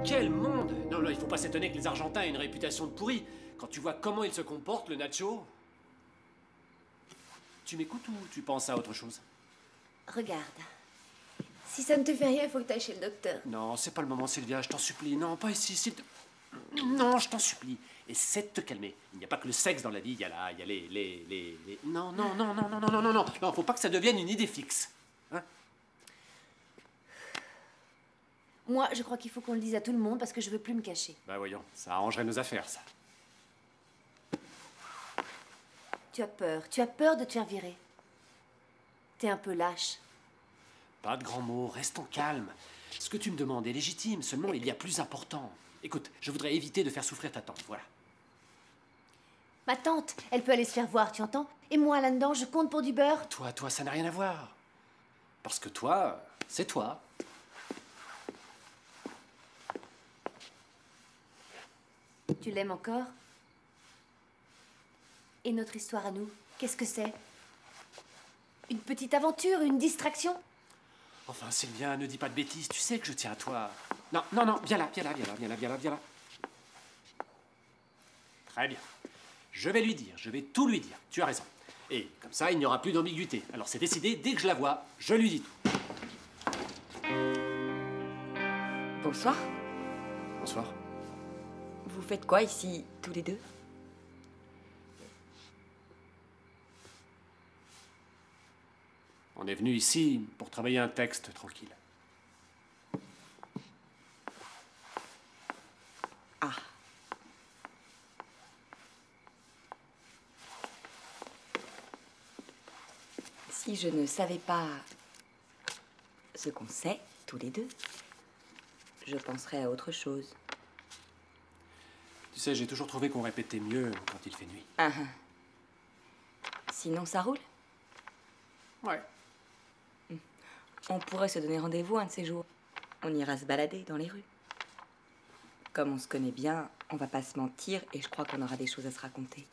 quel monde! Non, là, il faut pas s'étonner que les Argentins aient une réputation de pourri. Quand tu vois comment ils se comportent, le Nacho... Tu m'écoutes ou tu penses à autre chose? Regarde. Si ça ne te fait rien, il faut que tu ailles chez le docteur. Non, c'est pas le moment, Sylvia, je t'en supplie. Non, pas ici, Non, je t'en supplie. Essaie de te calmer. Il n'y a pas que le sexe dans la vie, il y a les... Non, non, non, non, non, non, non, non, non. Non, faut pas que ça devienne une idée fixe. Hein? Moi, je crois qu'il faut qu'on le dise à tout le monde parce que je veux plus me cacher. Bah voyons, ça arrangerait nos affaires, ça. Tu as peur de te faire virer. T'es un peu lâche. Pas de grands mots, restons calmes. Ce que tu me demandes est légitime, seulement il y a plus important. Écoute, je voudrais éviter de faire souffrir ta tante, voilà. Ma tante, elle peut aller se faire voir, tu entends? Et moi, là-dedans, je compte pour du beurre. Toi, ça n'a rien à voir. Parce que toi, c'est toi. Tu l'aimes encore? Et notre histoire à nous, qu'est-ce que c'est? Une petite aventure, une distraction? Enfin, Sylvia, ne dis pas de bêtises, tu sais que je tiens à toi. Non, non, non, viens là, viens là, viens là, viens là, viens là, viens là. Très bien. Je vais lui dire, je vais tout lui dire, tu as raison. Et comme ça, il n'y aura plus d'ambiguïté. Alors c'est décidé, dès que je la vois, je lui dis tout. Bonsoir. Bonsoir. Vous faites quoi ici, tous les deux? On est venu ici pour travailler un texte tranquille. Ah. Si je ne savais pas ce qu'on sait, tous les deux, je penserais à autre chose. Tu sais, j'ai toujours trouvé qu'on répétait mieux quand il fait nuit. Ah, ah. Sinon, ça roule? Ouais. On pourrait se donner rendez-vous un de ces jours. On ira se balader dans les rues. Comme on se connaît bien, on va pas se mentir et je crois qu'on aura des choses à se raconter.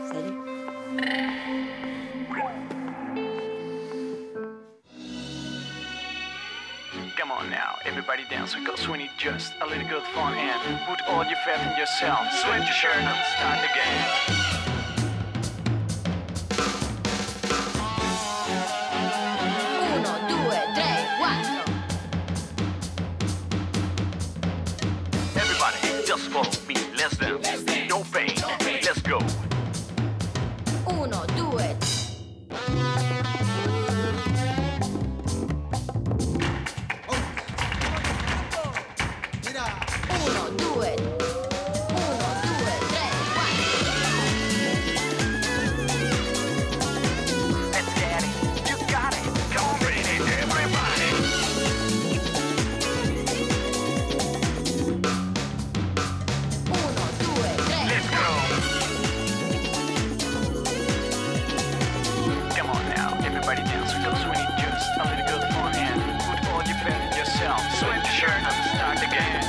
Salut. Come on now, everybody dance because we need just a little good fun and put all your faith in yourself. Sweat your shirt and start again. Just follow me, let's dance. No pain, let's go. 1, 2. Let's get it, you got it. Come on, baby, everybody. Let's go. Come on now, everybody dance because we need just a little good fun and put all your faith in yourself. Sweat your shirt and start again.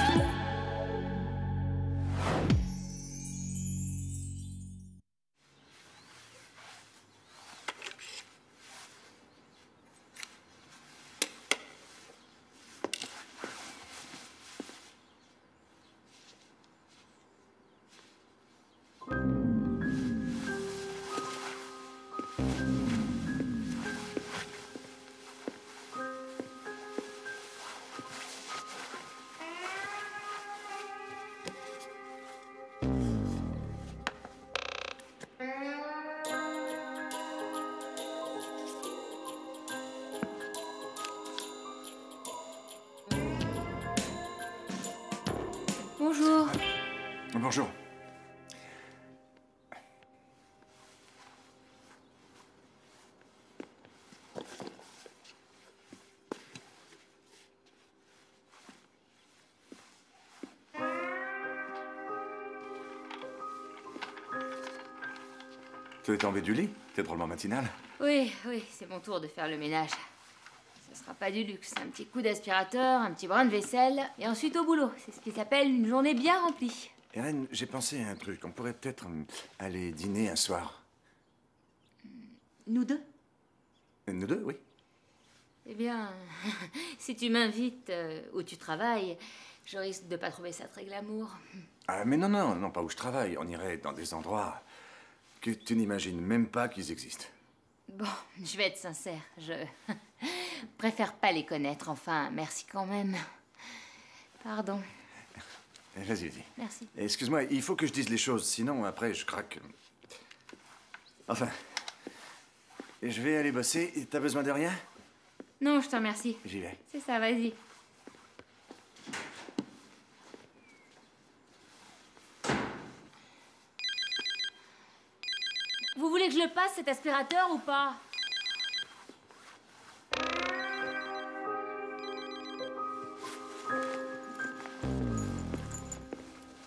Bonjour. Bonjour. Tu es tombé du lit? T'es drôlement matinal. Oui, c'est mon tour de faire le ménage. Ce sera pas du luxe. Un petit coup d'aspirateur, un petit brin de vaisselle, et ensuite au boulot. C'est ce qui s'appelle une journée bien remplie. Hélène, j'ai pensé à un truc. On pourrait peut-être aller dîner un soir. Nous deux? Nous deux, oui. Eh bien, si tu m'invites où tu travailles, je risque de pas trouver ça très glamour. Ah, mais non, non, non, pas où je travaille. On irait dans des endroits que tu n'imagines même pas qu'ils existent. Bon, je vais être sincère, je préfère pas les connaître. Enfin, merci quand même. Pardon. Vas-y, dis. Merci. Excuse-moi, il faut que je dise les choses, sinon après je craque. Enfin, je vais aller bosser. T'as besoin de rien? Non, je te remercie. J'y vais. C'est ça, vas-y. Vous voulez que je le passe, cet aspirateur, ou pas?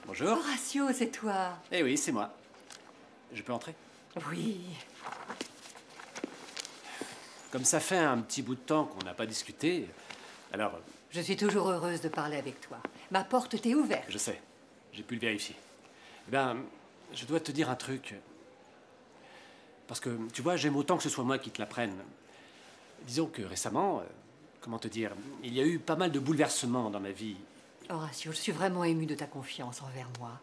Bonjour. Horatio, c'est toi. Eh oui, c'est moi. Je peux entrer? Oui. Comme ça fait un petit bout de temps qu'on n'a pas discuté, alors... Je suis toujours heureuse de parler avec toi. Ma porte t'est ouverte. Je sais, j'ai pu le vérifier. Eh bien, je dois te dire un truc. Parce que, tu vois, j'aime autant que ce soit moi qui te l'apprenne. Disons que récemment, comment te dire, il y a eu pas mal de bouleversements dans ma vie. Horatio, je suis vraiment émue de ta confiance envers moi.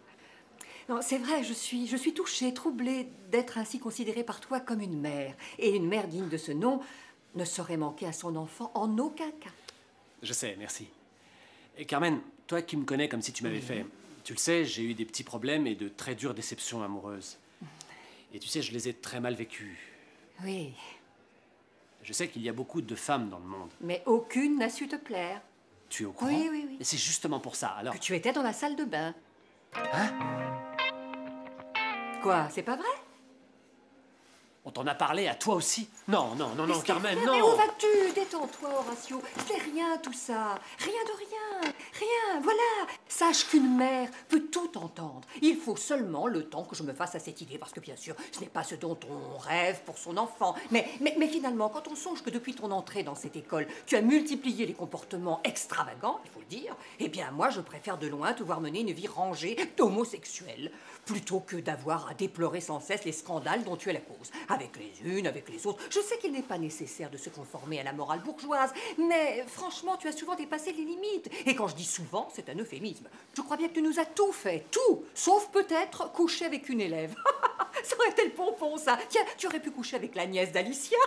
Non, c'est vrai, je suis touchée, troublée d'être ainsi considérée par toi comme une mère. Et une mère digne de ce nom ne saurait manquer à son enfant en aucun cas. Je sais, merci. Et Carmen, toi qui me connais comme si tu m'avais fait, tu le sais, j'ai eu des petits problèmes et de très dures déceptions amoureuses. Et tu sais, je les ai très mal vécues. Oui, Je sais qu'il y a beaucoup de femmes dans le monde. mais aucune n'a su te plaire. Tu es au courant? Oui, oui, oui. Et c'est justement pour ça, alors... Que tu étais dans la salle de bain. Hein? Quoi, c'est pas vrai? On t'en a parlé à toi aussi? Non, non, non, non, Carmen, non! Mais où vas-tu? Détends-toi, Horatio. C'est rien, tout ça. Rien de rien. Rien, voilà. Sache qu'une mère peut tout entendre. Il faut seulement le temps que je me fasse à cette idée, parce que bien sûr, ce n'est pas ce dont on rêve pour son enfant. Mais finalement, quand on songe que depuis ton entrée dans cette école, tu as multiplié les comportements extravagants, il faut le dire, eh bien, moi, je préfère de loin te voir mener une vie rangée d'homosexuels, plutôt que d'avoir à déplorer sans cesse les scandales dont tu es la cause. Avec les unes, avec les autres. Je sais qu'il n'est pas nécessaire de se conformer à la morale bourgeoise, mais franchement, tu as souvent dépassé les limites. Et quand je dis souvent, c'est un euphémisme. Je crois bien que tu nous as tout fait, tout, sauf peut-être coucher avec une élève. Ça aurait été le pompon, ça. Tiens, tu aurais pu coucher avec la nièce d'Alicia.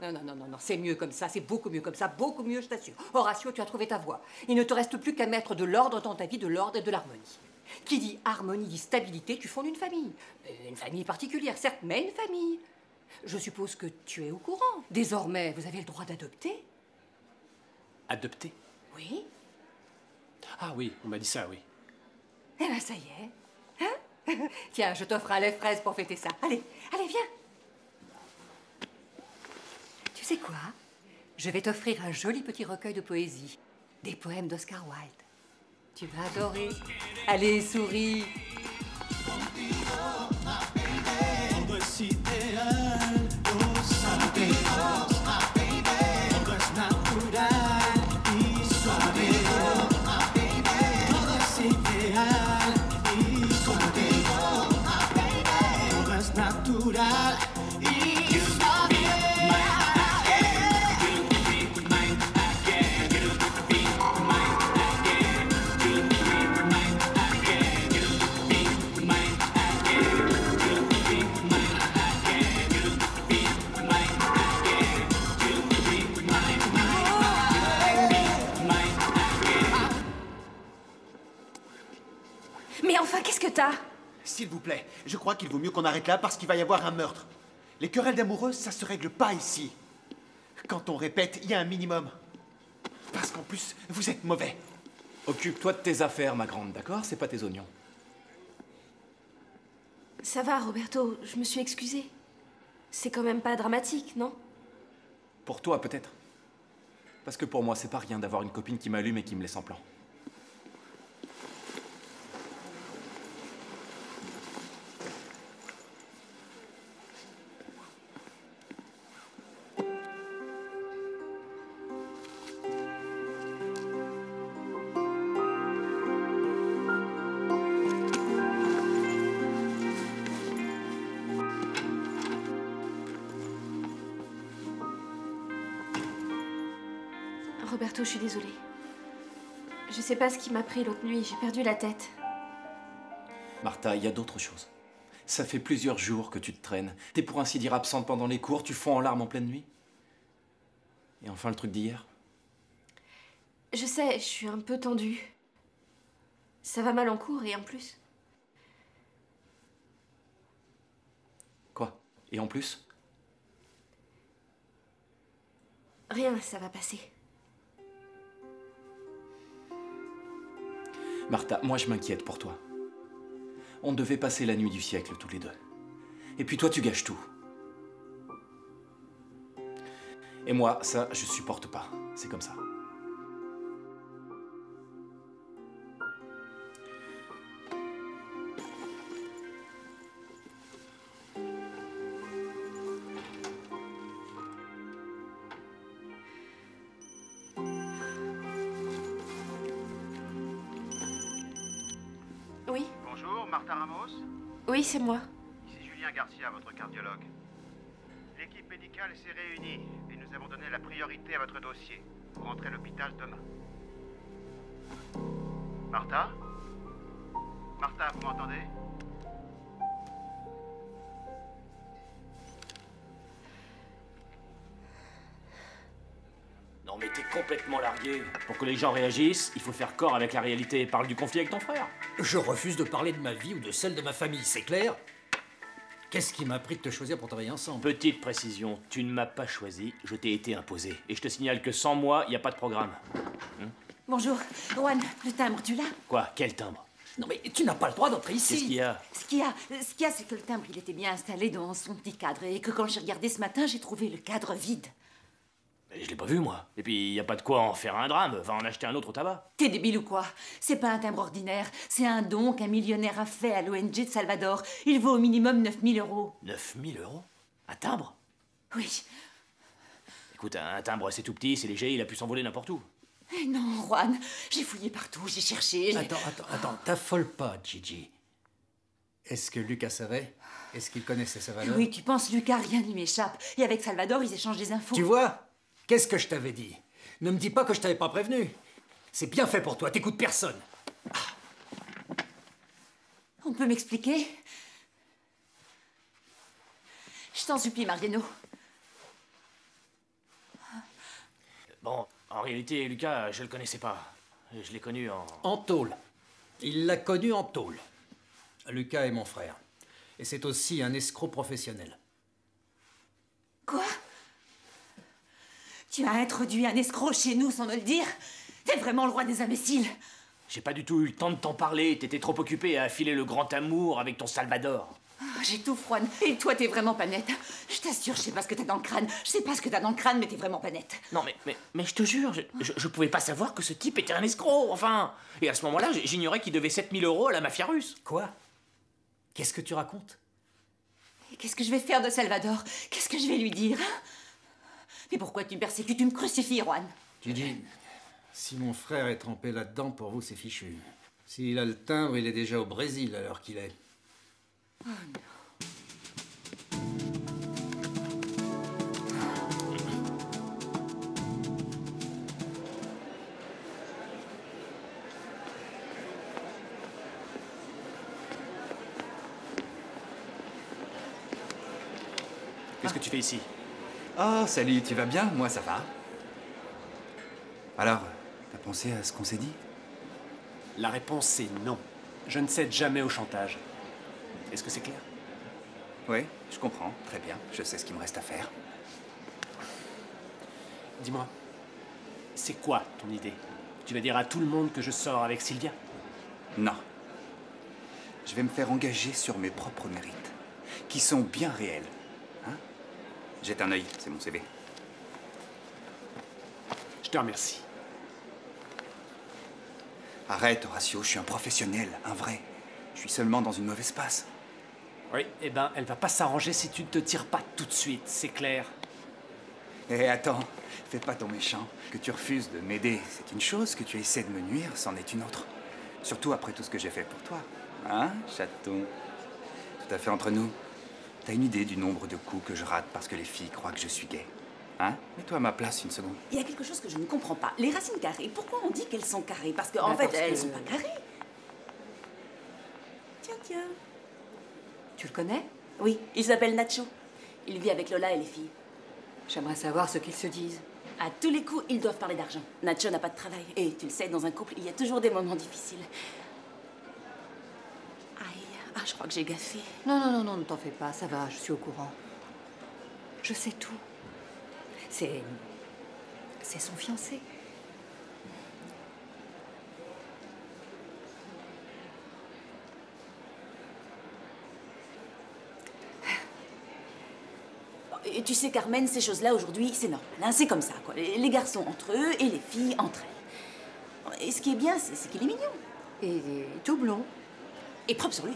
Non, non, non, non, non, c'est mieux comme ça, c'est beaucoup mieux comme ça, beaucoup mieux, je t'assure. Horatio, tu as trouvé ta voie. Il ne te reste plus qu'à mettre de l'ordre dans ta vie, de l'ordre et de l'harmonie. Qui dit harmonie, dit stabilité, tu fondes une famille. Une famille particulière, certes, mais une famille. Je suppose que tu es au courant. Désormais, vous avez le droit d'adopter? Adopté? Oui. Ah oui, on m'a dit ça, oui. Eh ben, ça y est. Hein? Tiens, je t'offre un lait fraise pour fêter ça. Allez, allez, viens. Tu sais quoi? Je vais t'offrir un joli petit recueil de poésie. Des poèmes d'Oscar Wilde. Tu vas adorer. Allez, souris. Mais enfin, qu'est-ce que t'as? S'il vous plaît, je crois qu'il vaut mieux qu'on arrête là parce qu'il va y avoir un meurtre. Les querelles d'amoureux, ça se règle pas ici. Quand on répète, il y a un minimum. Parce qu'en plus, vous êtes mauvais. Occupe-toi de tes affaires, ma grande, d'accord? C'est pas tes oignons. Ça va, Roberto, je me suis excusée. C'est quand même pas dramatique, non? Pour toi, peut-être. Parce que pour moi, c'est pas rien d'avoir une copine qui m'allume et qui me laisse en plan. Roberto, je suis désolée. Je sais pas ce qui m'a pris l'autre nuit, j'ai perdu la tête. Martha, il y a d'autres choses. Ça fait plusieurs jours que tu te traînes. T'es pour ainsi dire absente pendant les cours, tu fonds en larmes en pleine nuit. Et enfin le truc d'hier. Je sais, je suis un peu tendue. Ça va mal en cours et en plus... Quoi? Et en plus? Rien, ça va passer. Martha, moi je m'inquiète pour toi. On devait passer la nuit du siècle tous les deux. Et puis toi tu gâches tout. Et moi, ça, je supporte pas. C'est comme ça. Oui? Bonjour, Martha Ramos. Oui, c'est moi. Ici Julien Garcia, votre cardiologue. L'équipe médicale s'est réunie et nous avons donné la priorité à votre dossier. Vous rentrez à l'hôpital demain. Martha? Martha, vous m'entendez? Non mais t'es complètement largué. Pour que les gens réagissent, il faut faire corps avec la réalité. Parle du conflit avec ton frère. Je refuse de parler de ma vie ou de celle de ma famille, c'est clair? Qu'est-ce qui m'a pris de te choisir pour travailler ensemble? Petite précision, tu ne m'as pas choisi, je t'ai été imposé. Et je te signale que sans moi, il n'y a pas de programme. Bonjour, Juan, le timbre, tu l'as? Quoi? Quel timbre? Non mais tu n'as pas le droit d'entrer ici. Qu'est-ce qu'il y a? Ce qu'il y a, c'est que le timbre, il était bien installé dans son petit cadre et que quand j'ai regardé ce matin, j'ai trouvé le cadre vide. Mais je l'ai pas vu, moi. Et puis, il n'y a pas de quoi en faire un drame. Va en acheter un autre au tabac. T'es débile ou quoi? C'est pas un timbre ordinaire, c'est un don qu'un millionnaire a fait à l'ONG de Salvador. Il vaut au minimum 9 000 €. 9 000 €? Un timbre? Oui. Écoute, un timbre, c'est tout petit, c'est léger, il a pu s'envoler n'importe où. Eh non, Juan, j'ai fouillé partout, j'ai cherché. Attends, t'affole pas, Gigi. Est-ce que Lucas savait? Est-ce qu'il connaissait sa valeur? Oui, tu penses, Lucas, rien ne lui m'échappe. Et avec Salvador, ils échangent des infos. Tu vois? Qu'est-ce que je t'avais dit? Ne me dis pas que je t'avais pas prévenu. C'est bien fait pour toi, t'écoutes personne. On peut m'expliquer? Je t'en supplie, Mariano. Bon, en réalité, Lucas, je le connaissais pas. Je l'ai connu en... En tôle. Il l'a connu en tôle. Lucas est mon frère. Et c'est aussi un escroc professionnel. Quoi? Tu as introduit un escroc chez nous sans me le dire? T'es vraiment le roi des imbéciles. J'ai pas du tout eu le temps de t'en parler. T'étais trop occupé à affiler le grand amour avec ton Salvador. Oh, j'ai tout froid. Et toi, t'es vraiment pas nette. Je t'assure, je sais pas ce que t'as dans le crâne. Je sais pas ce que t'as dans le crâne, mais t'es vraiment pas nette. Non, mais je te jure, je pouvais pas savoir que ce type était un escroc, enfin. Et à ce moment-là, j'ignorais qu'il devait 7 000 € à la mafia russe. Quoi? Qu'est-ce que tu racontes? Et qu'est-ce que je vais faire de Salvador? Qu'est-ce que je vais lui dire? Mais pourquoi tu me persécutes? Tu me crucifies, Juan. Gigi, si mon frère est trempé là-dedans, pour vous, c'est fichu. S'il a le timbre, il est déjà au Brésil à l'heure qu'il est. Oh non. Qu'est-ce que tu fais ici? Oh, salut, tu vas bien? Moi, ça va. Alors, t'as pensé à ce qu'on s'est dit? La réponse est non. Je ne cède jamais au chantage. Est-ce que c'est clair? Oui, je comprends. Très bien. Je sais ce qu'il me reste à faire. Dis-moi, c'est quoi ton idée? Tu vas dire à tout le monde que je sors avec Sylvia? Non. Je vais me faire engager sur mes propres mérites, qui sont bien réels. Hein? Jette un œil, c'est mon CV. Je te remercie. Arrête, Horacio, je suis un professionnel, un vrai. Je suis seulement dans une mauvaise passe. Oui, eh ben, elle va pas s'arranger si tu ne te tires pas tout de suite, c'est clair. Eh, attends, fais pas ton méchant. Que tu refuses de m'aider, c'est une chose. Que tu essaies de me nuire, c'en est une autre. Surtout après tout ce que j'ai fait pour toi. Hein, chaton? Tout à fait entre nous. T'as une idée du nombre de coups que je rate parce que les filles croient que je suis gay? Hein? Mets-toi à ma place une seconde. Il y a quelque chose que je ne comprends pas. Les racines carrées, pourquoi on dit qu'elles sont carrées? Parce qu'en fait, elles sont pas carrées. Tiens, tiens. Tu le connais? Oui, il s'appelle Nacho. Il vit avec Lola et les filles. J'aimerais savoir ce qu'ils se disent. À tous les coups, ils doivent parler d'argent. Nacho n'a pas de travail. Et tu le sais, dans un couple, il y a toujours des moments difficiles. Aïe, je crois que j'ai gaffé. Non, ne t'en fais pas, ça va, je suis au courant. Je sais tout. C'est son fiancé. Et tu sais, Carmen, ces choses-là, aujourd'hui, c'est normal. Hein, c'est comme ça, quoi. Les garçons entre eux et les filles entre elles. Et ce qui est bien, c'est qu'il est mignon. Et tout blond. Et propre sur lui.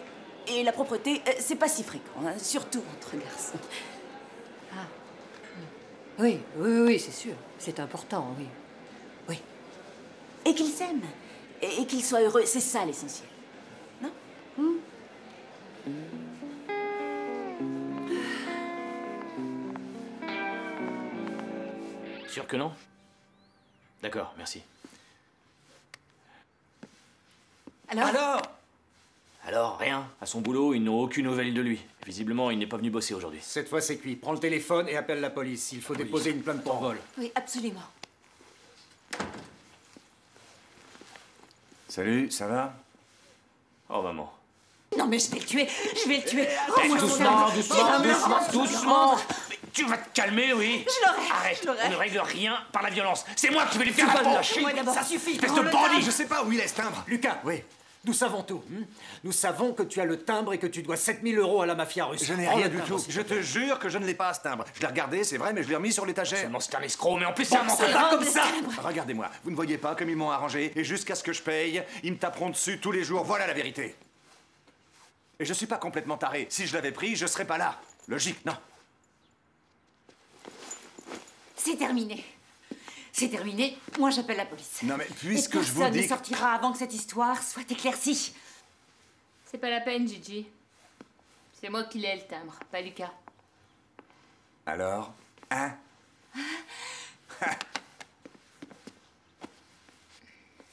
Et la propreté, c'est pas si fréquent, hein, surtout entre garçons. Ah. Oui, c'est sûr. C'est important, oui. Oui. Et qu'ils s'aiment. Et qu'ils soient heureux, c'est ça l'essentiel. Non? Sûr que non? D'accord, merci. Alors, rien. À son boulot, ils n'ont aucune nouvelle de lui. Visiblement, il n'est pas venu bosser aujourd'hui. Cette fois, c'est cuit. Prends le téléphone et appelle la police. Il faut déposer une plainte pour vol. Oui, absolument. Salut, ça va? Oh, maman. Non, mais je vais le tuer. Doucement. Mais tu vas te calmer, oui. Je l'aurai. On ne règle rien par la violence. C'est moi qui vais lui faire Tu la vas peau. lâcher. Ça suffit. Espèce de bandit. Je sais pas où il est ce timbre. Lucas, oui. Nous savons tout. Nous savons que tu as le timbre et que tu dois 7000 € à la mafia russe. Je n'ai Prends rien le du timbre, tout. Je te jure que je ne l'ai pas, ce timbre. Je l'ai regardé, c'est vrai, mais je l'ai remis sur l'étagère. Seulement c'est un escroc, mais en plus c'est un menteur. Pas comme ça. Regardez-moi, vous ne voyez pas comme ils m'ont arrangé, et jusqu'à ce que je paye, ils me taperont dessus tous les jours. Voilà la vérité. Et je suis pas complètement taré. Si je l'avais pris, je serais pas là. Logique, non? C'est terminé. C'est terminé. Moi, j'appelle la police. Non, mais puisque et je vous personne dis... ne sortira avant que cette histoire soit éclaircie. C'est pas la peine, Gigi. C'est moi qui l'ai le timbre, pas Lucas. Alors? Hein?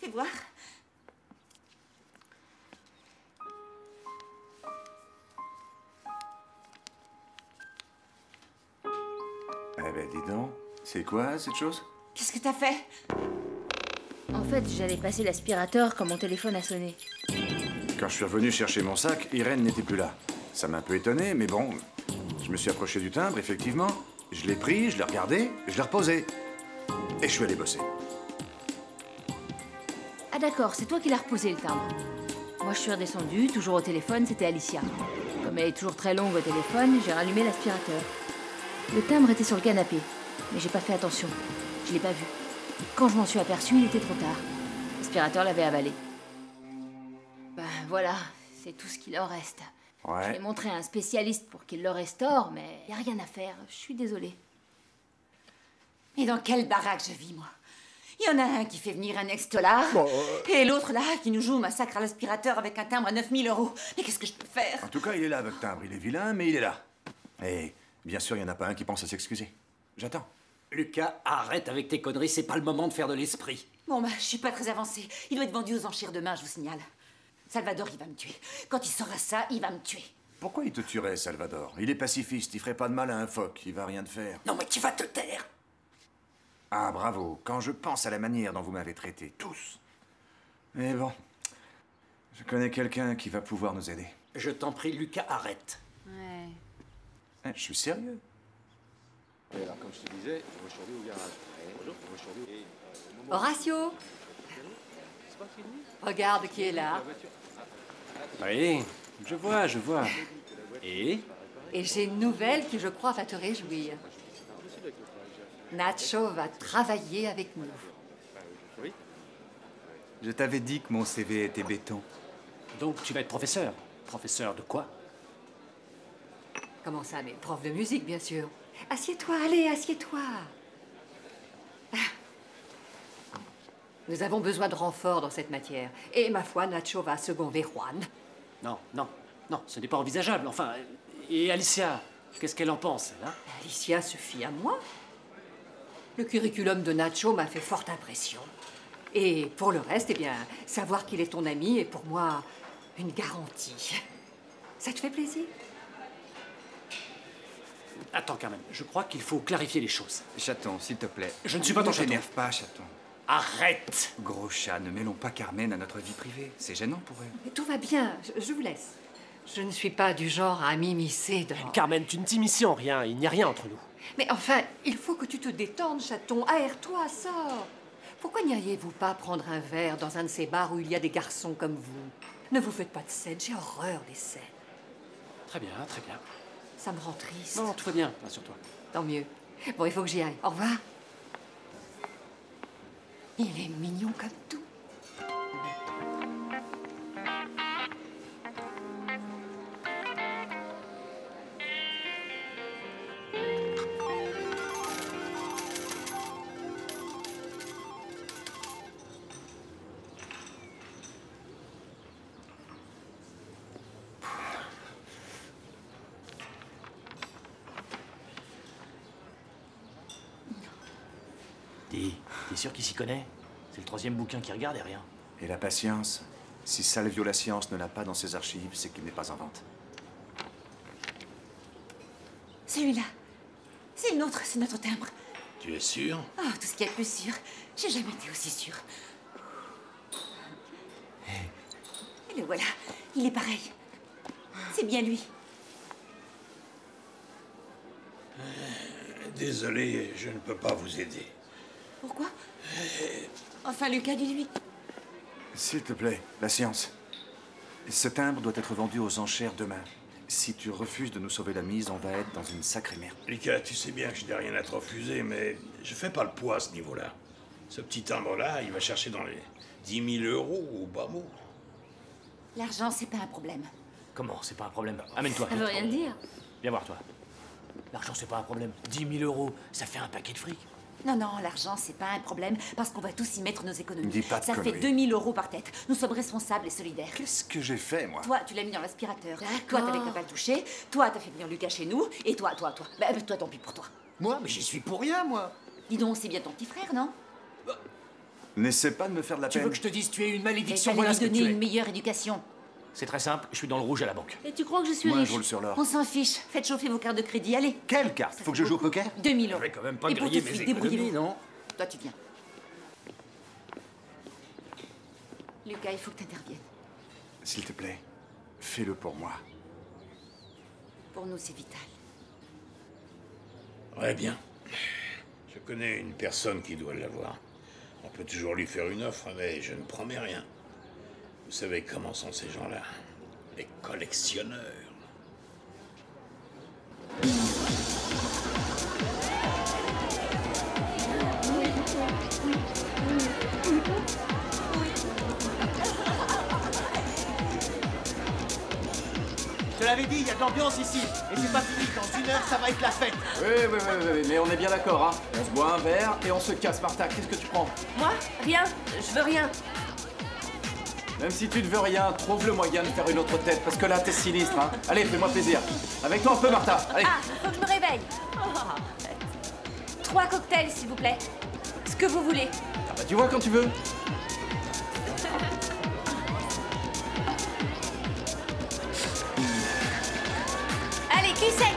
Fais voir. Eh ben, dis donc. C'est quoi, cette chose? Qu'est-ce que t'as fait? En fait, j'allais passer l'aspirateur quand mon téléphone a sonné. Quand je suis revenu chercher mon sac, Irène n'était plus là. Ça m'a un peu étonné, mais bon, je me suis approché du timbre, effectivement. Je l'ai pris, je l'ai regardé, je l'ai reposé. Et je suis allé bosser. Ah d'accord, c'est toi qui l'as reposé le timbre. Moi je suis redescendue, toujours au téléphone, c'était Alicia. Comme elle est toujours très longue au téléphone, j'ai rallumé l'aspirateur. Le timbre était sur le canapé, mais j'ai pas fait attention. Je l'ai pas vu. Quand je m'en suis aperçue, il était trop tard. L'aspirateur l'avait avalé. Ben voilà, c'est tout ce qu'il en reste. Ouais. Je l'ai montré à un spécialiste pour qu'il le restaure, mais y a rien à faire. Je suis désolée. Et dans quelle baraque je vis, moi? Il y en a un qui fait venir un ex-dollar, et l'autre là qui nous joue au massacre à l'aspirateur avec un timbre à 9000 €. Mais qu'est-ce que je peux faire? En tout cas, il est là, votre timbre. Il est vilain, mais il est là. Et bien sûr, il n'y en a pas un qui pense à s'excuser. J'attends. Lucas, arrête avec tes conneries, c'est pas le moment de faire de l'esprit. Bon, bah, je suis pas très avancée. Il doit être vendu aux enchères demain, je vous signale. Salvador, il va me tuer. Quand il saura ça, il va me tuer. Pourquoi il te tuerait, Salvador? Il est pacifiste, il ferait pas de mal à un phoque, il va rien te faire. Non, mais tu vas te taire. Ah, bravo. Quand je pense à la manière dont vous m'avez traité, tous. Mais bon, je connais quelqu'un qui va pouvoir nous aider. Je t'en prie, Lucas, arrête. Ouais. Hein, je suis sérieux. Et alors, comme je te disais, aujourd'hui au garage. Bonjour, aujourd'hui. Horatio, regarde qui est là. Oui, je vois. Et? Et j'ai une nouvelle qui, je crois, va te réjouir. Nacho va travailler avec nous. Je t'avais dit que mon CV était béton. Donc tu vas être professeur. Professeur de quoi? Comment ça, mais prof de musique, bien sûr. Assieds-toi, allez, assieds-toi. Ah. Nous avons besoin de renfort dans cette matière. Et ma foi, Nacho va seconder Juan. Non, ce n'est pas envisageable. Enfin, et Alicia, qu'est-ce qu'elle en pense, elle, hein? Alicia se fie à moi. Le curriculum de Nacho m'a fait forte impression. Et pour le reste, eh bien, savoir qu'il est ton ami est pour moi une garantie. Ça te fait plaisir? Attends, Carmen, je crois qu'il faut clarifier les choses. Chaton, s'il te plaît. Je ne suis pas ton chaton. Ne t'énerve pas, chaton. Arrête! Gros chat, ne mêlons pas Carmen à notre vie privée. C'est gênant pour elle. Mais tout va bien, je vous laisse. Je ne suis pas du genre à m'immiscer dans... Carmen, tu ne t'immiscies en rien, il n'y a rien entre nous. Mais enfin, il faut que tu te détendes, chaton. Aère-toi, sors. Pourquoi n'iriez-vous pas prendre un verre dans un de ces bars où il y a des garçons comme vous? Ne vous faites pas de scènes, j'ai horreur des scènes. Très bien, très bien. Ça me rend triste. Non, tout va bien, rassure-toi. Tant mieux. Bon, il faut que j'y aille. Au revoir. Il est mignon comme tout. Dis, t'es sûr qu'il s'y connaît? C'est le 3e bouquin qu'il regarde et rien. Et la patience? Si Salvio la science ne l'a pas dans ses archives, c'est qu'il n'est pas en vente. Celui-là. C'est le nôtre, c'est notre timbre. Tu es sûr? Oh, tout ce qu'il y a de plus sûr. J'ai jamais été aussi sûre. Et le voilà. Il est pareil. C'est bien lui. Désolé, je ne peux pas vous aider. Pourquoi? Enfin, Lucas, dis-lui. S'il te plaît, la science. Ce timbre doit être vendu aux enchères demain. Si tu refuses de nous sauver la mise, on va être dans une sacrée merde. Lucas, tu sais bien que je n'ai rien à te refuser, mais je fais pas le poids à ce niveau-là. Ce petit timbre-là, il va chercher dans les 10 000 euros au bas mot. L'argent, c'est pas un problème. Comment? C'est pas un problème. Amène-toi. Ça veut rien dire. Viens voir, toi. L'argent, c'est pas un problème. 10 000 euros, ça fait un paquet de fric. Non, non, l'argent, c'est pas un problème, parce qu'on va tous y mettre nos économies. Dis pas de Ça fait conneries. 2000 euros par tête. Nous sommes responsables et solidaires. Qu'est-ce que j'ai fait, moi? Toi, tu l'as mis dans l'aspirateur. Toi, t'avais qu'à pas le toucher. Toi, t'as fait venir Lucas chez nous. Et toi. Bah, toi, tant pis pour toi. Moi? Mais j'y suis pour rien, moi. Dis donc, c'est bien ton petit frère, non? N'essaie pas de me faire de la Tu peine. veux que je te dise, tu es une Et malédiction, t'allais voilà lui ce que donner tu es. une meilleure éducation. C'est très simple, je suis dans le rouge à la banque. Et tu crois que je suis Moi, riche? je roule sur l'or. On s'en fiche. Faites chauffer vos cartes de crédit, allez. Quelle carte? Faut que je joue au poker? 2000 euros. Je vais quand même pas Et pour griller tout de mes suite, économies, débrouillez-vous. non? Toi, tu viens. Lucas, il faut que t'interviennes. S'il te plaît, fais-le pour moi. Pour nous, c'est vital. Ouais, bien. Je connais une personne qui doit l'avoir. On peut toujours lui faire une offre, mais je ne promets rien. Vous savez comment sont ces gens-là? Les collectionneurs. Je te l'avais dit, il y a de l'ambiance ici. Et c'est pas fini, dans 1 heure, ça va être la fête. Oui, mais on est bien d'accord, hein. On se boit un verre et on se casse, Martha. Qu'est-ce que tu prends? Moi? Rien. Je veux rien. Même si tu ne veux rien, trouve le moyen de faire une autre tête, parce que là, t'es sinistre, hein. Allez, fais-moi plaisir. Avec toi un peu, Martha. Allez. Ah, faut que je me réveille. 3 cocktails, s'il vous plaît. Ce que vous voulez. Ah bah, tu vois quand tu veux. Allez, cul sec.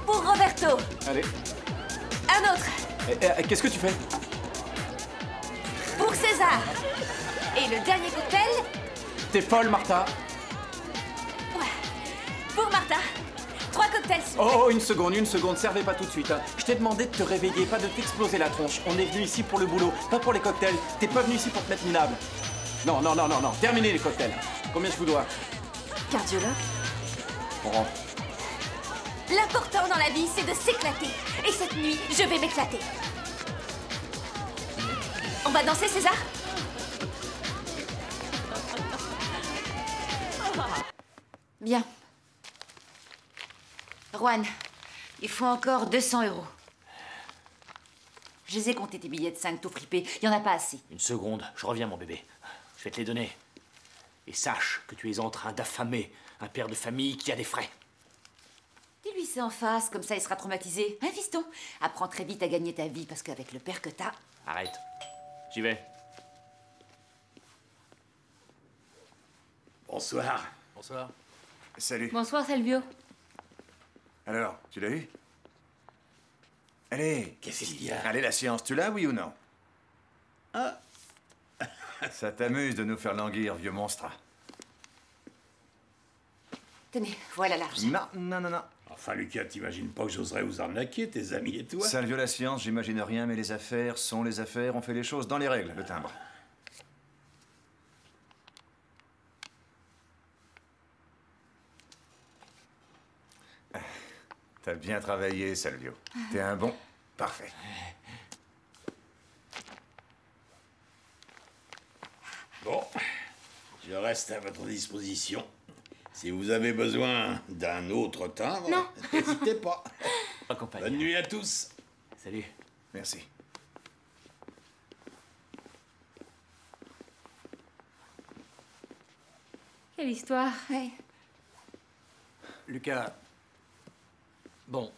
Pour Roberto. Allez. Un autre. Qu'est-ce que tu fais? Pour César. Et le dernier cocktail, T'es folle, Martha. pour Martha. 3 cocktails, s'il vous plaît. Oh, une seconde, servez pas tout de suite. Hein. Je t'ai demandé de te réveiller, pas de t'exploser la tronche. On est venu ici pour le boulot, pas pour les cocktails. T'es pas venu ici pour te mettre minable. Non. Terminez les cocktails. Combien je vous dois? Cardiologue. On rentre. L'important dans la vie, c'est de s'éclater. Et cette nuit, je vais m'éclater. On va danser, César? Bien. Juan, il faut encore 200 euros. Je les ai comptés, tes billets de 5 tout fripés. Il y en a pas assez. Une seconde, je reviens, mon bébé. Je vais te les donner. Et sache que tu es en train d'affamer un père de famille qui a des frais. Dis-lui lui, c'est en face, comme ça il sera traumatisé. Hein, fiston? Apprends très vite à gagner ta vie, parce qu'avec le père que t'as... Arrête. J'y vais. Bonsoir. Bonsoir. Salut. Bonsoir, Salvio. Alors, tu l'as eu? Allez. Qu'est-ce qu'il y a? Allez, la science, tu l'as, oui ou non? Ah. Ça t'amuse de nous faire languir, vieux monstre. Tenez, voilà l'argent. Non. Enfin, Lucas, t'imagines pas que j'oserais vous arnaquer, tes amis et toi? Salvio, la science, j'imagine rien, mais les affaires sont les affaires. On fait les choses dans les règles, le timbre. T'as bien travaillé, Salvio. T'es un bon. Parfait. Bon, je reste à votre disposition. Si vous avez besoin d'un autre timbre, n'hésitez pas. Bonne nuit à tous. Salut. Merci. Quelle histoire. Ouais. Lucas, bon,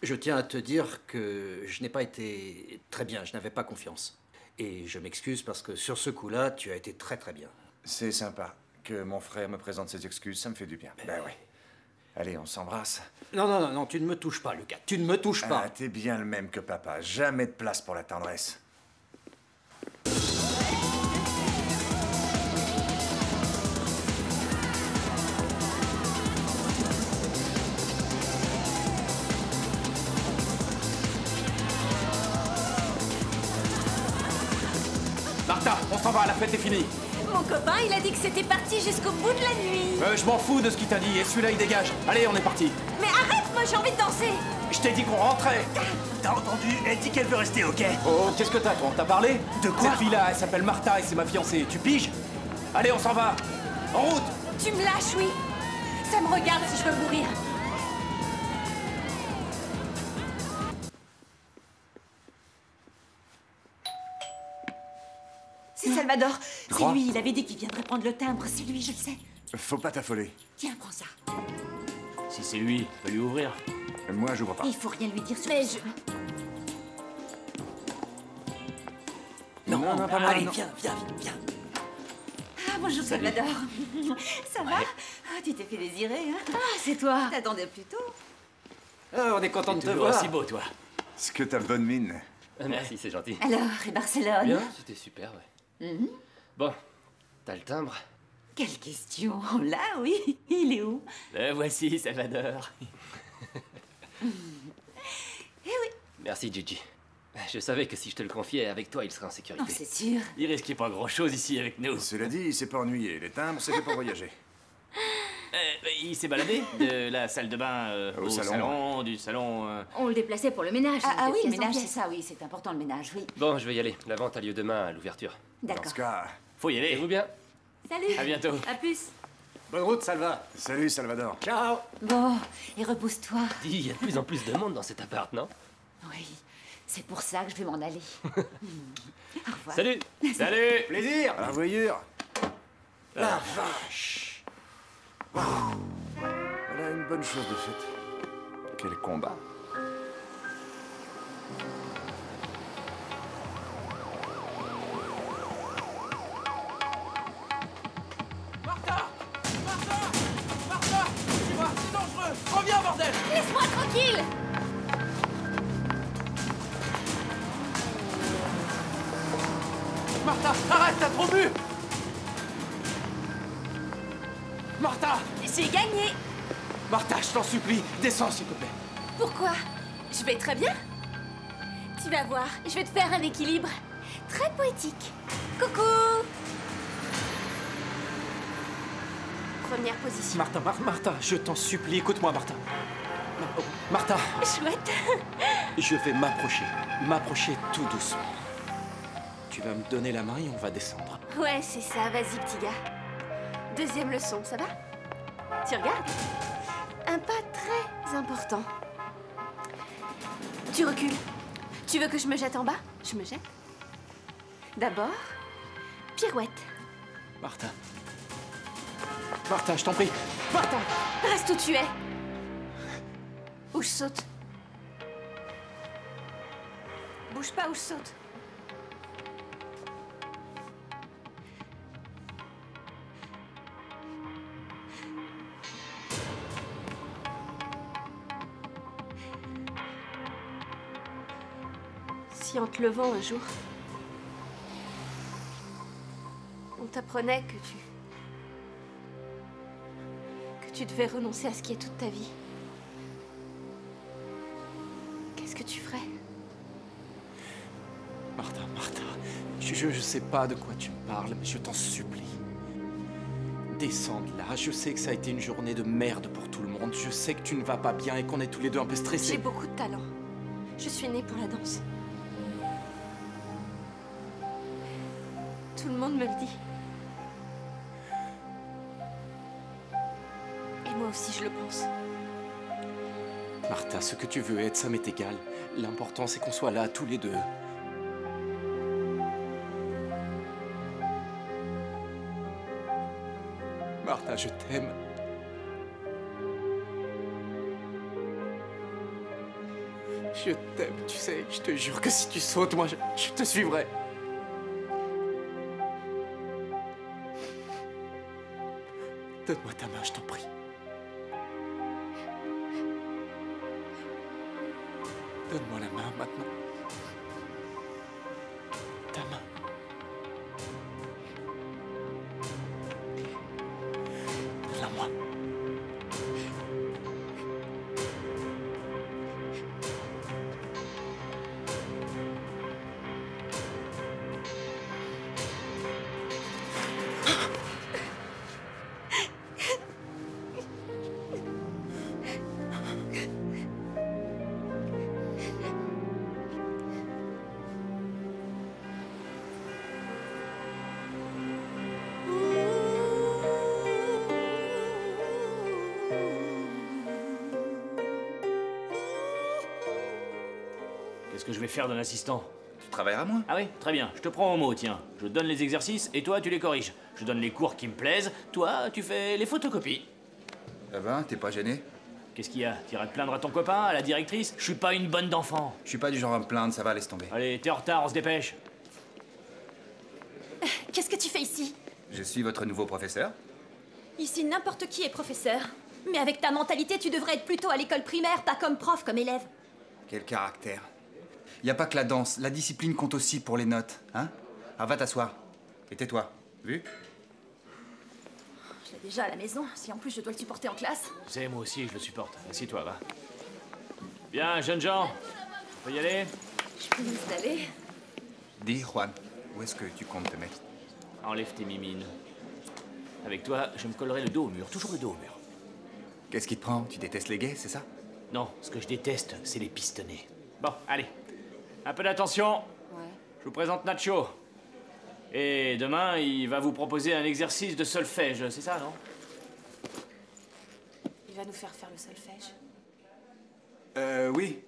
je tiens à te dire que je n'ai pas été très bien, je n'avais pas confiance. Et je m'excuse parce que sur ce coup-là, tu as été très très bien. C'est sympa que mon frère me présente ses excuses, ça me fait du bien. Ben oui. Allez, on s'embrasse. Non, tu ne me touches pas, Lucas, tu ne me touches pas. Ah, t'es bien le même que papa, jamais de place pour la tendresse. Martha, on s'en va, la fête est finie. Mon copain, il a dit que c'était parti jusqu'au bout de la nuit. Je m'en fous de ce qu'il t'a dit, et celui-là il dégage. Allez, on est parti. Mais arrête, moi j'ai envie de danser. Je t'ai dit qu'on rentrait. T'as entendu? Elle dit qu'elle veut rester, ok? Oh, qu'est-ce que t'as, toi? T'as parlé? De quoi? Cette fille-là, elle s'appelle Martha et c'est ma fiancée. Tu piges? Allez, on s'en va. En route. Tu me lâches, oui. Ça me regarde si je veux mourir. C'est Salvador. C'est Crois? lui, il avait dit qu'il viendrait prendre le timbre. C'est lui, je le sais. Faut pas t'affoler. Tiens, prends ça. Si c'est lui, peut lui ouvrir. Moi, j'ouvre pas. Il faut rien lui dire sur Mais ça. Non, pas moi, Allez, non. viens. Ah, bonjour Salut. Salvador. Ça va? Ah, tu t'es fait désirer, hein? Ah, c'est toi. T'attendais plus tôt. Ah, on est content de te Toujours voir. aussi beau, toi. Est-ce que t'as bonne mine? Merci, c'est gentil. Alors, et Barcelone? Bien, c'était super, ouais. Bon, t'as le timbre? Quelle question. Là, oui. Il est où? Le voici, Salvador. Eh oui. Merci, Gigi. Je savais que si je te le confiais, avec toi, il serait en sécurité. Oh, c'est sûr. Il risquait pas grand-chose ici avec nous. Cela dit, il s'est pas ennuyé. Les timbres, c'est fait pour voyager. Il s'est baladé de la salle de bain Au au salon. salon, du salon... On le déplaçait pour le ménage. Ah oui, c'était le pièce en ménage, c'est pièce. ça, oui. C'est important, le ménage, oui. Bon, je vais y aller. La vente a lieu demain à l'ouverture. Dans D'accord. ce cas, Faut y aller. Et vous bien? Salut. À bientôt. À plus. Bonne route, Salva. salut Salvador. Ciao. Bon, et repousse-toi. Dis, il y a de plus en plus de monde dans cet appart, non? Oui, c'est pour ça que je vais m'en aller. Au revoir. Salut. Salut. Plaisir. À la voyure. La vache. Voilà une bonne chose de faite. Quel combat. Martha! Tu vois, c'est dangereux. Reviens, bordel. Laisse-moi tranquille. Martha, arrête, t'as trop bu. Martha! J'ai gagné. Martha, je t'en supplie, descends, s'il te plaît. Pourquoi? Je vais très bien. Tu vas voir, je vais te faire un équilibre très poétique. Coucou. Première position. Martha, je t'en supplie, écoute-moi, Martha. Martha, Chouette. je vais m'approcher tout doucement. Tu vas me donner la main et on va descendre. Ouais, c'est ça, vas-y, petit gars. Deuxième leçon, ça va? Tu regardes? Un pas très important. Tu recules. Tu veux que je me jette en bas? Je me jette. D'abord, pirouette. Martha, je t'en prie. Martha! Reste où tu es. Ou je saute. Bouge pas ou je saute. Si en te levant un jour, on t'apprenait que tu devais renoncer à ce qui est toute ta vie, qu'est-ce que tu ferais? Martha, je sais pas de quoi tu me parles, mais je t'en supplie. Descends de là, je sais que ça a été une journée de merde pour tout le monde, je sais que tu ne vas pas bien et qu'on est tous les deux un peu stressés. J'ai beaucoup de talent. Je suis née pour la danse. Tout le monde me le dit. Et moi aussi, je le pense. Martha, ce que tu veux être, ça m'est égal. L'important, c'est qu'on soit là, tous les deux. Martha, je t'aime. Je t'aime, tu sais, je te jure que si tu sautes, moi, je te suivrai. Donne-moi ta main, je t'en prie. Donne-moi la main maintenant. Ta main. Donne-la-moi. Qu'est-ce que je vais faire d'un assistant? Tu travailleras moins. Ah oui, très bien. Je te prends au mot, tiens. Je donne les exercices et toi, tu les corriges. Je donne les cours qui me plaisent. Toi, tu fais les photocopies. Eh ben, t'es pas gêné? Qu'est-ce qu'il y a? T'iras te plaindre à ton copain, à la directrice? Je suis pas une bonne d'enfant. Je suis pas du genre à me plaindre, ça va, laisse tomber. Allez, t'es en retard, on se dépêche. Qu'est-ce que tu fais ici? Je suis votre nouveau professeur. Ici, n'importe qui est professeur. Mais avec ta mentalité, tu devrais être plutôt à l'école primaire, pas comme prof, comme élève. Quel caractère. Y a pas que la danse, la discipline compte aussi pour les notes, hein? Alors va t'asseoir. Et tais-toi, vu? Je l'ai déjà à la maison, si en plus je dois le supporter en classe. Tu sais, moi aussi, je le supporte. Assieds-toi, va. Bien, jeunes gens, on peut y aller? Je peux m'installer. Dis, Juan, où est-ce que tu comptes te mettre? Enlève tes mimines. Avec toi, je me collerai le dos au mur, toujours le dos au mur. Qu'est-ce qui te prend? Tu détestes les gays, c'est ça? Non, ce que je déteste, c'est les pistonnés. Bon, allez. Un peu d'attention. Ouais. Je vous présente Nacho. Et demain, il va vous proposer un exercice de solfège, c'est ça, non? Il va nous faire faire le solfège. Oui.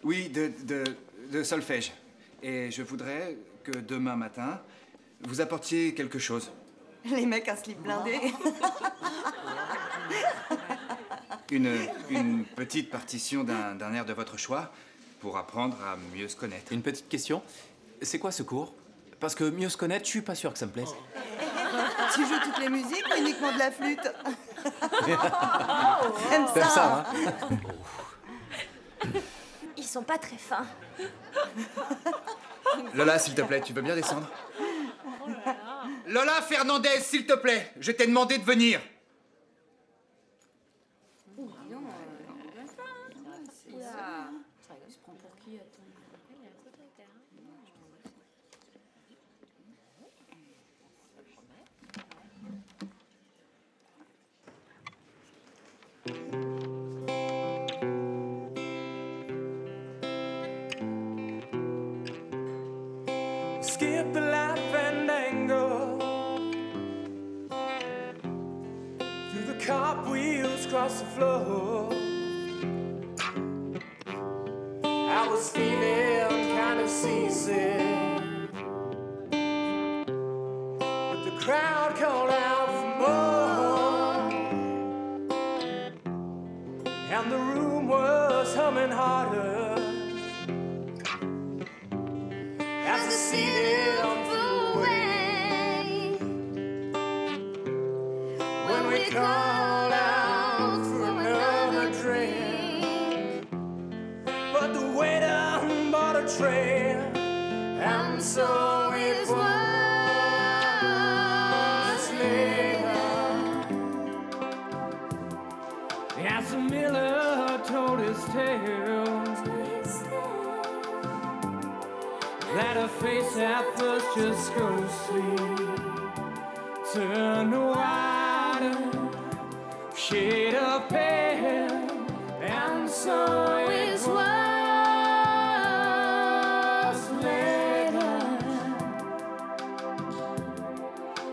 Oui, de solfège. Et je voudrais que demain matin, vous apportiez quelque chose. Les mecs à slip blindé. Une petite partition d'un air de votre choix pour apprendre à mieux se connaître. Une petite question. C'est quoi ce cours? Parce que mieux se connaître, je suis pas sûr que ça me plaise. Tu joues toutes les musiques ou uniquement de la flûte? T'aimes ça, hein? Ils sont pas très fins. Lola, s'il te plaît, tu veux bien descendre? Lola Fernandez, s'il te plaît, je t'ai demandé de venir. Skip the laugh and anger through the cartwheels across the floor. I was feeling kind of seasick, but the crowd called out for more, and the room was coming harder as the city flew away. When we called out for another drink, but the waiter bought a tray, and so it was later. As the miller told his tale, that her face at first just ghostly turned whiter, shade of pale, and so it was later.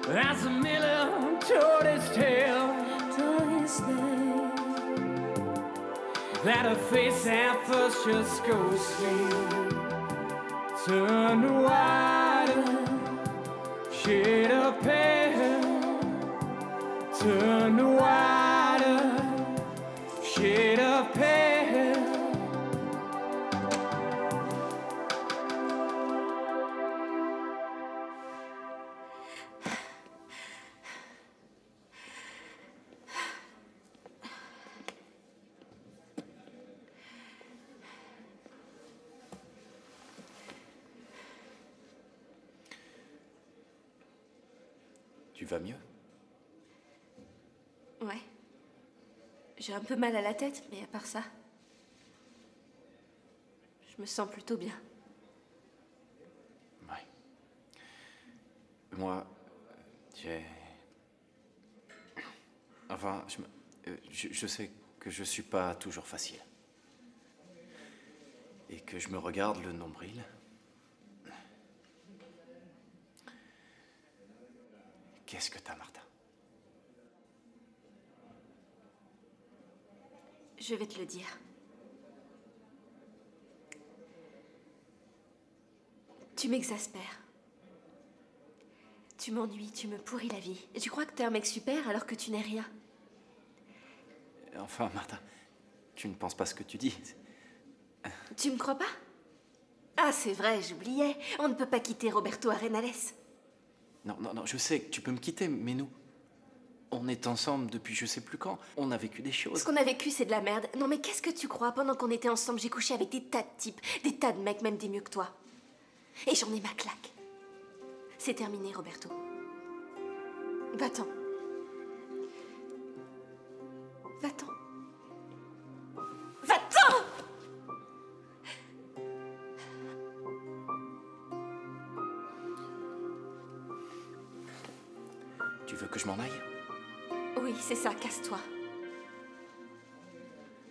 As the miller told his tale, that her face at first just ghostly turned whiter, shade of pale, turned whiter, shade of pale. Tu vas mieux? Ouais. J'ai un peu mal à la tête, mais à part ça, je me sens plutôt bien. Ouais. Moi, j'ai... Enfin, je sais que je suis pas toujours facile. Et que je me regarde le nombril. Qu'est-ce que t'as, Martha? Je vais te le dire. Tu m'exaspères. Tu m'ennuies, tu me pourris la vie. Et tu crois que t'es un mec super alors que tu n'es rien. Enfin, Martha, tu ne penses pas ce que tu dis. Tu me crois pas? Ah, c'est vrai, j'oubliais. On ne peut pas quitter Roberto Arenales. Non, je sais que tu peux me quitter, mais nous, on est ensemble depuis je sais plus quand. On a vécu des choses. Ce qu'on a vécu, c'est de la merde. Non, mais qu'est-ce que tu crois? Pendant qu'on était ensemble, j'ai couché avec des tas de types, des tas de mecs, même des mieux que toi. Et j'en ai ma claque. C'est terminé, Roberto. Va-t'en. Va-t'en. Va-t'en! Tu veux que je m'en aille? Oui, c'est ça, casse-toi.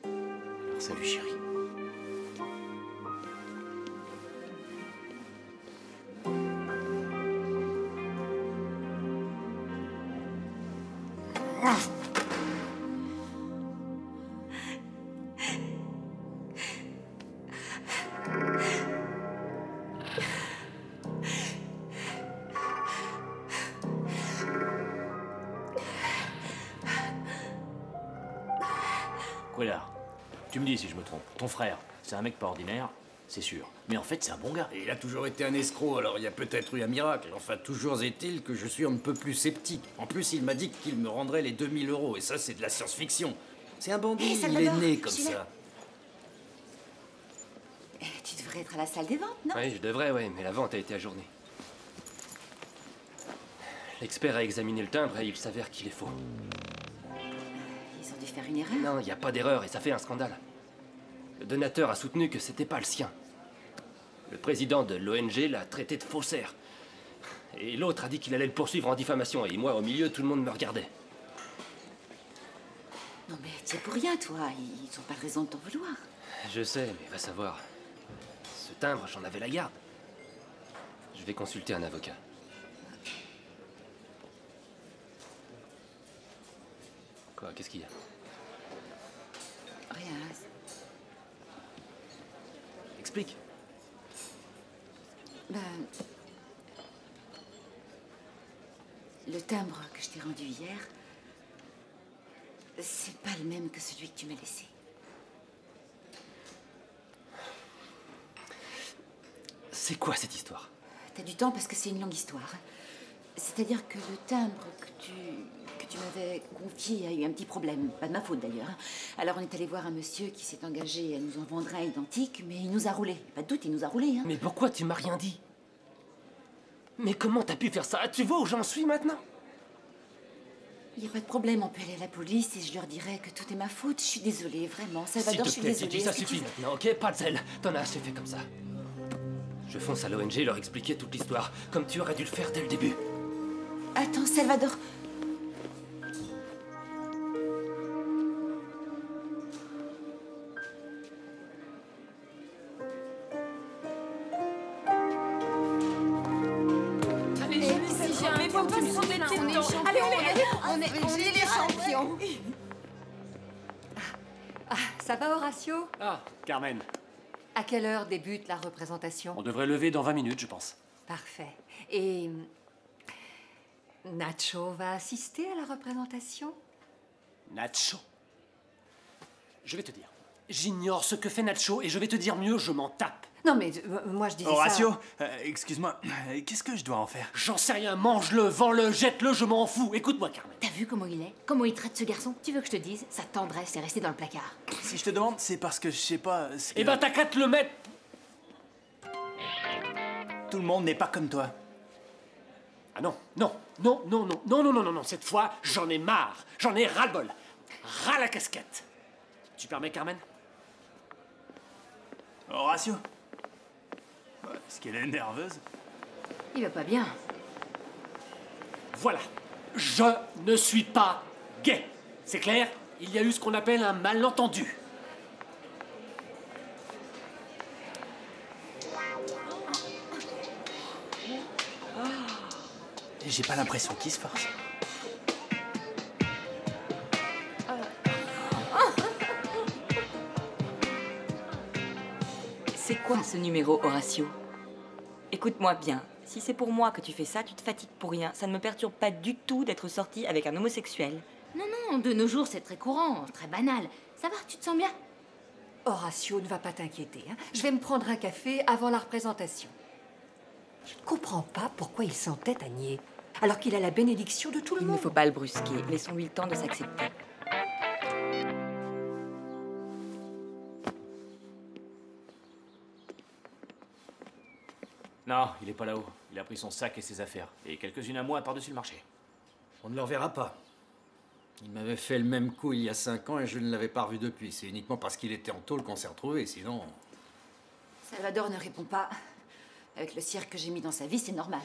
Alors salut, chérie. Quellard, tu me dis si je me trompe. Ton frère, c'est un mec pas ordinaire, c'est sûr. Mais en fait, c'est un bon gars. Et il a toujours été un escroc, alors il y a peut-être eu un miracle. Enfin, toujours est-il que je suis un peu plus sceptique. En plus, il m'a dit qu'il me rendrait les 2000 €. Et ça, c'est de la science-fiction. C'est un bandit, Hey, il est Salvador, né comme je suis là. ça. Tu devrais être à la salle des ventes, non? Oui, je devrais, oui, mais la vente a été ajournée. L'expert a examiné le timbre et il s'avère qu'il est faux. Ils ont dû faire une erreur. Non, il n'y a pas d'erreur et ça fait un scandale. Le donateur a soutenu que c'était pas le sien. Le président de l'ONG l'a traité de faussaire. Et l'autre a dit qu'il allait le poursuivre en diffamation. Et moi, au milieu, tout le monde me regardait. Non mais t'y es pour rien, toi. Ils n'ont pas de raison de t'en vouloir. Je sais, mais va savoir. Ce timbre, j'en avais la garde. Je vais consulter un avocat. Quoi, qu'est-ce qu'il y a? Rien. Explique. Ben... Le timbre que je t'ai rendu hier, c'est pas le même que celui que tu m'as laissé. C'est quoi cette histoire? T'as du temps parce que c'est une longue histoire. C'est-à-dire que le timbre que tu m'avais confié a eu un petit problème. Pas de ma faute d'ailleurs. Alors on est allé voir un monsieur qui s'est engagé à nous en vendre un identique, mais il nous a roulé. Pas de doute, il nous a roulé. Hein. Mais pourquoi tu m'as rien dit? Mais comment t'as pu faire ça? Tu vois où j'en suis maintenant? Il n'y a pas de problème, on peut aller à la police et je leur dirai que tout est ma faute. Je suis désolée, vraiment. Salvador, je suis désolée. Titi, ça suffit maintenant, ok? Pas de zèle. T'en as assez fait comme ça. Je fonce à l'ONG leur expliquer toute l'histoire, comme tu aurais dû le faire dès le début. Attends, Salvador. On est les champions. Ah, ça va, Horacio? Ah, Carmen. À quelle heure débute la représentation? On devrait lever dans 20 minutes, je pense. Parfait. Et Nacho va assister à la représentation? Nacho? Je vais te dire. J'ignore ce que fait Nacho et je vais te dire mieux, je m'en tape. Non, mais moi je disais Horacio, ça... excuse-moi, qu'est-ce que je dois en faire? J'en sais rien, mange-le, vends-le, jette-le, je m'en fous. Écoute-moi, Carmen. T'as vu comment il est? Comment il traite ce garçon? Tu veux que je te dise? Sa tendresse est restée dans le placard. Si je te demande, c'est parce que je sais pas... Eh ben, t'as qu'à te le mettre. Tout le monde n'est pas comme toi. Ah non, non, non, non, non, non, non, non, non, non. Cette fois, j'en ai marre. J'en ai ras-le-bol. Ras la casquette. Tu permets, Carmen? Horacio? Est-ce qu'elle est nerveuse? Il va pas bien. Voilà. Je ne suis pas gay. C'est clair? Il y a eu ce qu'on appelle un malentendu. J'ai pas l'impression qu'il se force. C'est quoi ce numéro, Horacio? Écoute-moi bien. Si c'est pour moi que tu fais ça, tu te fatigues pour rien. Ça ne me perturbe pas du tout d'être sortie avec un homosexuel. Non, non, de nos jours, c'est très courant, très banal. Ça va, tu te sens bien? Horacio, ne va pas t'inquiéter. Hein. Je vais me prendre un café avant la représentation. Je ne comprends pas pourquoi il s'entête à nier, alors qu'il a la bénédiction de tout le monde. Il ne faut pas le brusquer. Laissons-lui le temps de s'accepter. Non, il est pas là-haut. Il a pris son sac et ses affaires. Et quelques-unes à moi par-dessus le marché. On ne le reverra pas. Il m'avait fait le même coup il y a 5 ans et je ne l'avais pas revu depuis. C'est uniquement parce qu'il était en tôle qu'on s'est retrouvés, sinon... Salvador ne répond pas. Avec le cirque que j'ai mis dans sa vie, c'est normal.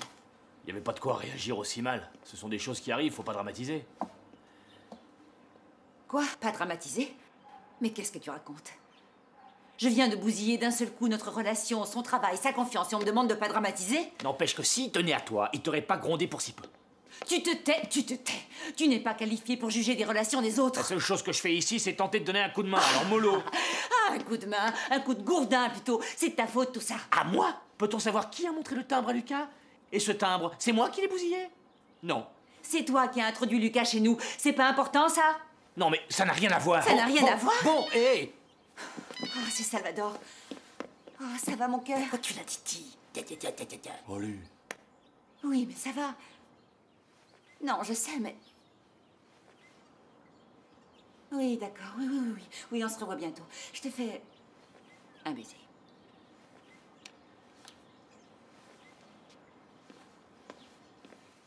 Il y avait pas de quoi réagir aussi mal. Ce sont des choses qui arrivent, faut pas dramatiser. Quoi? Pas dramatiser? Mais qu'est-ce que tu racontes? Je viens de bousiller d'un seul coup notre relation, son travail, sa confiance, et on me demande de pas dramatiser? N'empêche que s'il tenait à toi, il t'aurait pas grondé pour si peu. Tu te tais, tu te tais. Tu n'es pas qualifié pour juger des relations des autres. La seule chose que je fais ici, c'est tenter de donner un coup de main, alors mollo. Ah, un coup de main, un coup de gourdin plutôt. C'est de ta faute tout ça. À moi? Peut-on savoir qui a montré le timbre à Lucas? Et ce timbre, c'est moi qui l'ai bousillé? Non. C'est toi qui as introduit Lucas chez nous. C'est pas important ça? Non mais ça n'a rien à voir. Ça n'a rien à voir? Bon, hé! Oh, c'est Salvador. Oh, ça va mon cœur. Oh, tu l'as dit. Allez. Oui, mais ça va. Non, je sais, mais... Oui, d'accord. Oui, oui, oui, oui. Oui, on se revoit bientôt. Je te fais un baiser.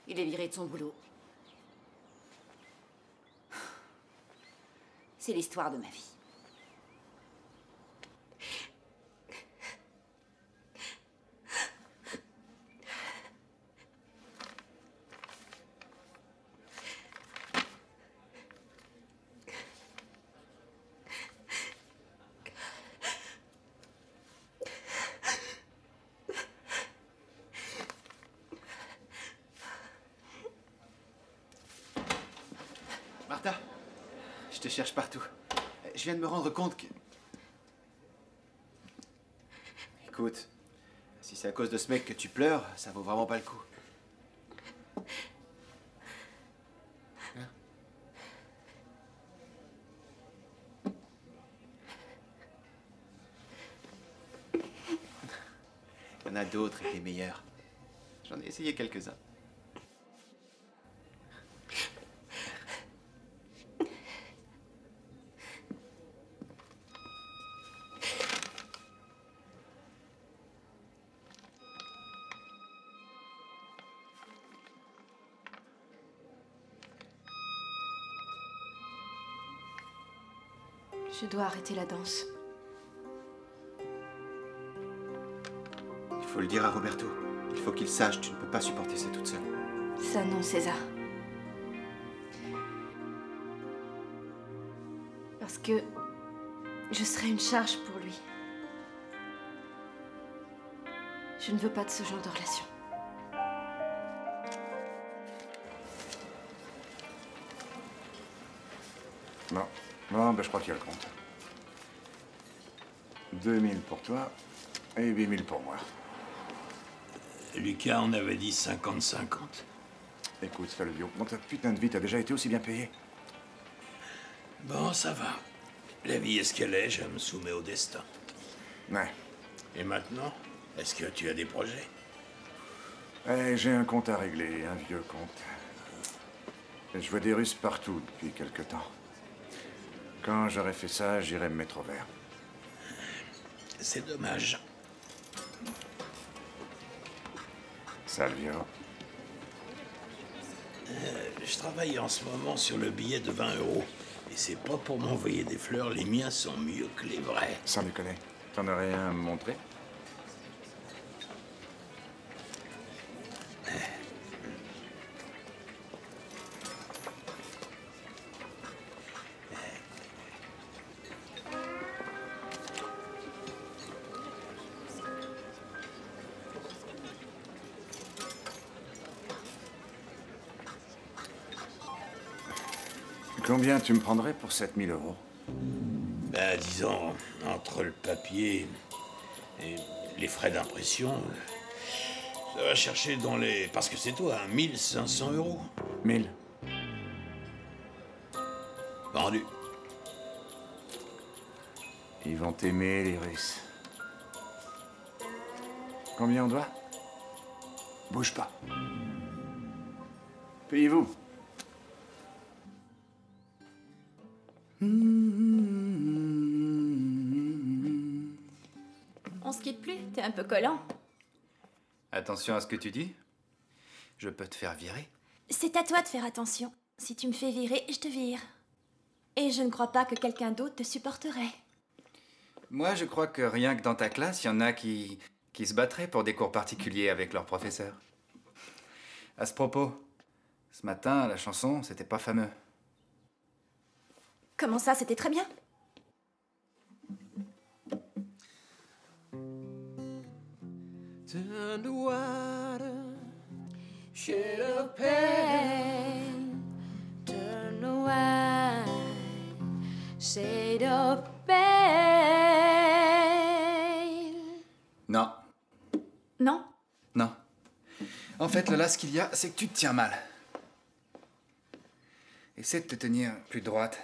Il est viré de son boulot. C'est l'histoire de ma vie. Martha, je te cherche partout. Je viens de me rendre compte que... Écoute, si c'est à cause de ce mec que tu pleures, ça vaut vraiment pas le coup. Hein? Il y en a d'autres et des meilleurs. J'en ai essayé quelques-uns. Je dois arrêter la danse. Il faut le dire à Roberto. Il faut qu'il sache, tu ne peux pas supporter ça toute seule. Ça non, César. Parce que je serai une charge pour lui. Je ne veux pas de ce genre de relation. Non. Non, ben je crois qu'il y a le compte. 2000 pour toi et 8000 pour moi. Lucas, on avait dit 50-50. Écoute, Salvio, dans ta putain de vie, t'as déjà été aussi bien payé? Bon, ça va. La vie est ce qu'elle est, je me soumets au destin. Ouais. Et maintenant, est-ce que tu as des projets? J'ai un compte à régler, un vieux compte. Et je vois des Russes partout depuis quelque temps. Quand j'aurai fait ça, j'irai me mettre au vert. C'est dommage. Salvio. Je travaille en ce moment sur le billet de 20 €. Et c'est pas pour m'envoyer des fleurs, les miens sont mieux que les vrais. Sans déconner. T'en as rien à me montrer? Combien tu me prendrais pour 7000 €? Ben, disons, entre le papier et les frais d'impression, ça va chercher dans les... Parce que c'est toi, 1500 €. 1000. Vendu. Ils vont t'aimer, les Russes. Combien on doit? Bouge pas. Payez-vous. On se quitte plus, t'es un peu collant. Attention à ce que tu dis. Je peux te faire virer. C'est à toi de faire attention. Si tu me fais virer, je te vire. Et je ne crois pas que quelqu'un d'autre te supporterait. Moi, je crois que rien que dans ta classe, il y en a qui se battraient pour des cours particuliers avec leur professeur. À ce propos, ce matin, la chanson, c'était pas fameux. Comment ça, c'était très bien? Turn to water, shade of pain. Turn to wine, shade of pain. Non. Non? Non. En fait, Lola, ce qu'il y a, c'est que tu te tiens mal. Essaie de te tenir plus droite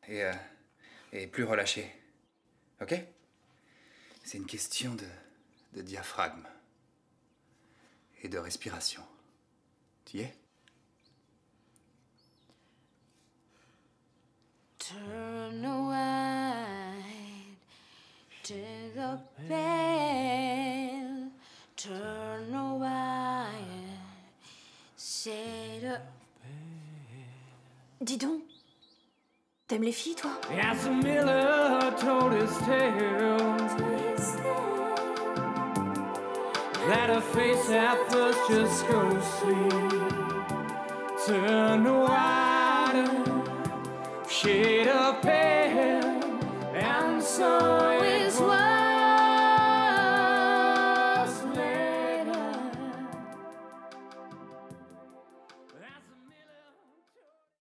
et plus relâchée. Ok? C'est une question de diaphragme et de respiration. Tu y es? Turn the wine, turn the pale. Turn the wine, shade of... Dis donc, t'aimes les filles, toi? As Miller told his tale, that a face at first just goes sweet. Turn the water, shade of pale.